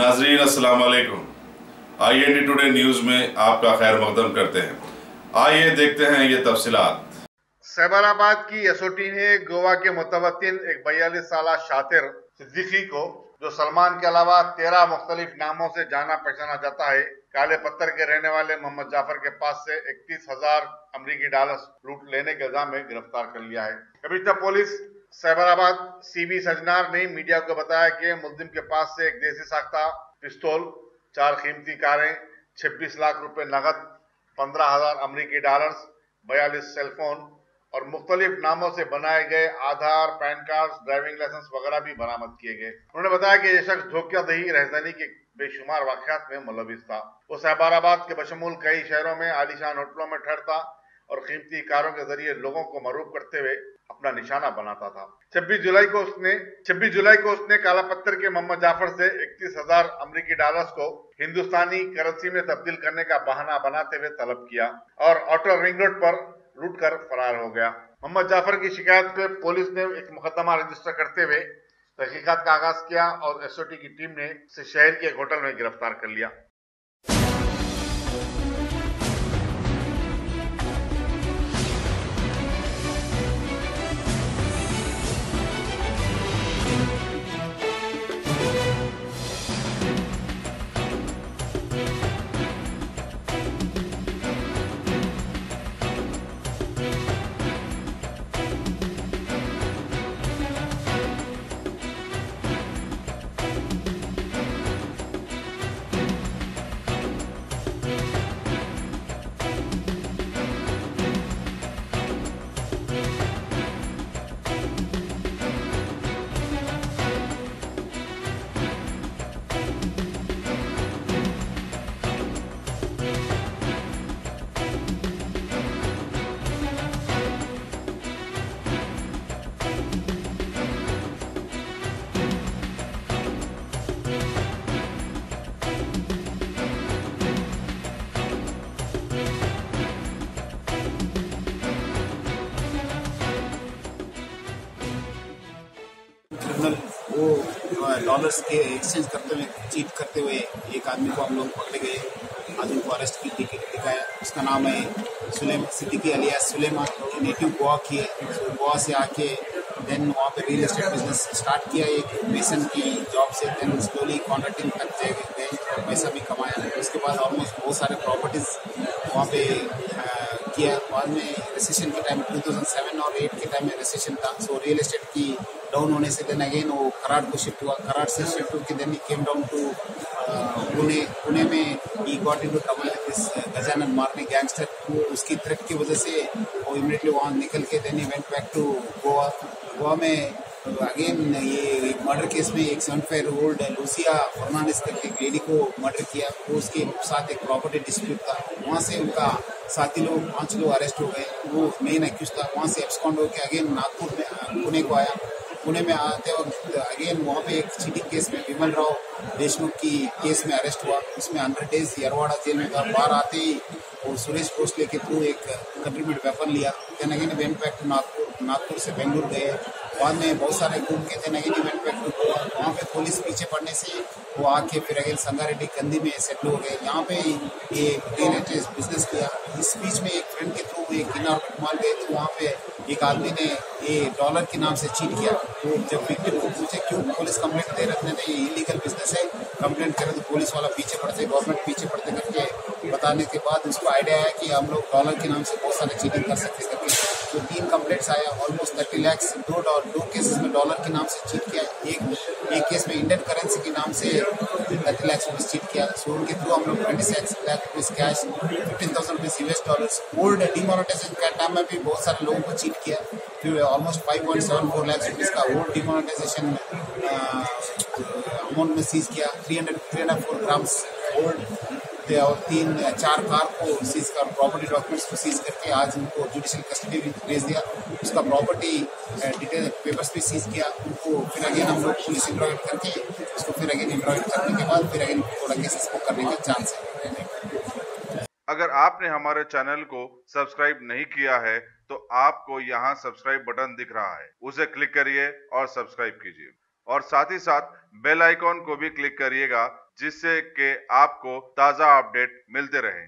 नाजरीन अस्सलाम वालेकुम। IND टुडे न्यूज में आपका खैर मकदम करते हैं। आइए देखते हैं ये तफसीलात। सैबराबाद की एसओटी ने गोवा के मुतवत्तिन एक 42 साल शातिर सिद्दीकी को, जो सलमान के अलावा 13 मुख्तलिफ नामों से जाना पहचाना जाता है, काले पत्थर के रहने वाले मोहम्मद जाफर के पास से 31,000 अमरीकी डॉलर लूट लेने के इल्जाम में गिरफ्तार कर लिया है। Commissioner police Cyberabad CB Sajjanar ने मीडिया को बताया कि मुल्जिम के पास से एक देसी साख्ता पिस्तौल, 4 कीमती कारें, 26 लाख रुपए नकद, 15,000 अमरीकी डॉलर, 42 सेलफोन और मुख्तलिफ नामों से बनाए गए आधार, पैन कार्ड, ड्राइविंग लाइसेंस वगैरह भी बरामद किए गए। उन्होंने बताया कि यह शख्स धोखाधड़ी राजधानी के बेशुमार वाक़यात में मुलविस था। वो सैबराबाद के बशमूल कई शहरों में आलीशान होटलों में ठहरता और कीमती कारों के जरिए लोगों को मरूब करते हुए अपना निशाना बनाता था। 26 जुलाई को उसने काला पत्थर के मोहम्मद जाफर से 31,000 अमरीकी डॉलर्स को हिंदुस्तानी करेंसी में तब्दील करने का बहाना बनाते हुए तलब किया और आउटर रिंग रोड पर लूट कर फरार हो गया। मोहम्मद जाफर की शिकायत पे पुलिस ने एक मुकदमा रजिस्टर करते हुए तहकीकात का आगाज किया और एसओटी की टीम ने इसे शहर के एक होटल में गिरफ्तार कर लिया। वो डॉलर्स के एक्सचेंज करते हुए, चीट करते हुए एक आदमी को हम लोग पकड़े गए, आदमी को अरेस्ट की दिखाया। उसका नाम है सिद्दीकी अलियास सुलेमान, नेटिव गोवा की है। गोवा से आके देन वहाँ पे रियल एस्टेट बिजनेस स्टार्ट किया एक मेसन की जॉब से, देन स्लोली कॉन्ट्रैक्टिंग तक गए और पैसा भी कमाया। उसके बाद ऑलमोस्ट बहुत सारे प्रॉपर्टीज वहाँ पे किया। बाद में रिसेशन के टाइम 2007 और 8 के टाइम में रिसेशन था, सो रियल एस्टेट की डाउन होने से देन अगेन वो कराड़ को शिफ्ट हुआ। कराड़ से शिफ्ट होकर then came down to Pune में ही got into trouble with this Gajanan Marne gangster. उसकी थ्रेट की वजह से वो इमीडिएटली वहाँ निकल के देन ही went back to Goa. Goa में अगेन ये मर्डर केस में एक 75-year-old लूसिया फर्नांडिस करके एक लेडी को मर्डर किया। वो उसके साथ एक प्रॉपर्टी डिस्प्यूट था, वहाँ से उनका साथी लोग 5 लोग अरेस्ट हो गए। वो मेन एक्यूज था, वहाँ से एब्सकॉन्ड होकर अगेन नागपुर में पुणे को आया। पुणे में आते वक्त अगेन वहाँ पे एक चीटिंग केस में विमल राव देशमुख की केस में अरेस्ट हुआ। उसमें 100 days यरवाड़ा जेल में था। बाहर आते ही वो सुरेश भोसले के थ्रू एक कंट्रीब्यूट वेपन लिया। Then again went back to Nagpur से बेंगलुरु गए। बाद में बहुत सारे घूम के then again went back to Goa. वहाँ पे पुलिस पीछे पड़ने से वो आके फिर अगेन संगारेड्डी कंदी में सेटल हो गए। यहाँ पे ये रियल एस्टेट बिजनेस किया। इस बीच में एक फ्रेंड के थ्रू एक किनार माल गए, तो वहाँ पे एक आदमी ने ये डॉलर के नाम से चीट किया। तो जब विक्टिम को पूछे क्यों पुलिस कंप्लेंट दे रहे थे, ये इलीगल बिजनेस है, कंप्लेंट करे, तो पुलिस वाला पीछे पड़ते, गवर्नमेंट पीछे पड़ते करके बताने के बाद उसको आइडिया आया कि हम लोग डॉलर के नाम से बहुत सारे चीटिंग कर सकते करके। तो 3 कंप्लेंट्स आया, ऑलमोस्ट 30 लाख। दो केसेस में डॉलर के नाम से चीट किया। एक केस में इंडियन करेंसी के नाम से 30 लाख रुपीज चीट किया। सो उनके थ्रू हम लोग 26 lakh rupees cash, 15,000 rupees US dollars. Old demonetisation के टाइम में भी बहुत सारे लोगों को चीट किया। फिर ऑलमोस्ट 5.74 लाख रुपीज का ओल्ड डिमोनेटाइजेशन अमाउंट में सीज किया। 304 ग्राम्स ओल्ड और 3-4 कार को सीज कर, प्रॉपर्टी डॉक्यूमेंट्स को सीज करके आज उनको जुडिशियल कस्टडी में भेज दिया। उसका प्रॉपर्टी डिटेल पेपर्स भी सीज किया। उनको फिर अगेन हम लोग पुलिस इंट्रोगेट करके उसको फिर अगेन इंट्रोगेट करने के बाद फिर अगेन थोड़ा केसेस को करने का चांस है। अगर आपने हमारे चैनल को सब्सक्राइब नहीं किया है तो आपको यहाँ सब्सक्राइब बटन दिख रहा है, उसे क्लिक करिए और सब्सक्राइब कीजिए। और साथ ही साथ बेल आइकॉन को भी क्लिक करिएगा, जिससे कि आपको ताज़ा अपडेट मिलते रहे।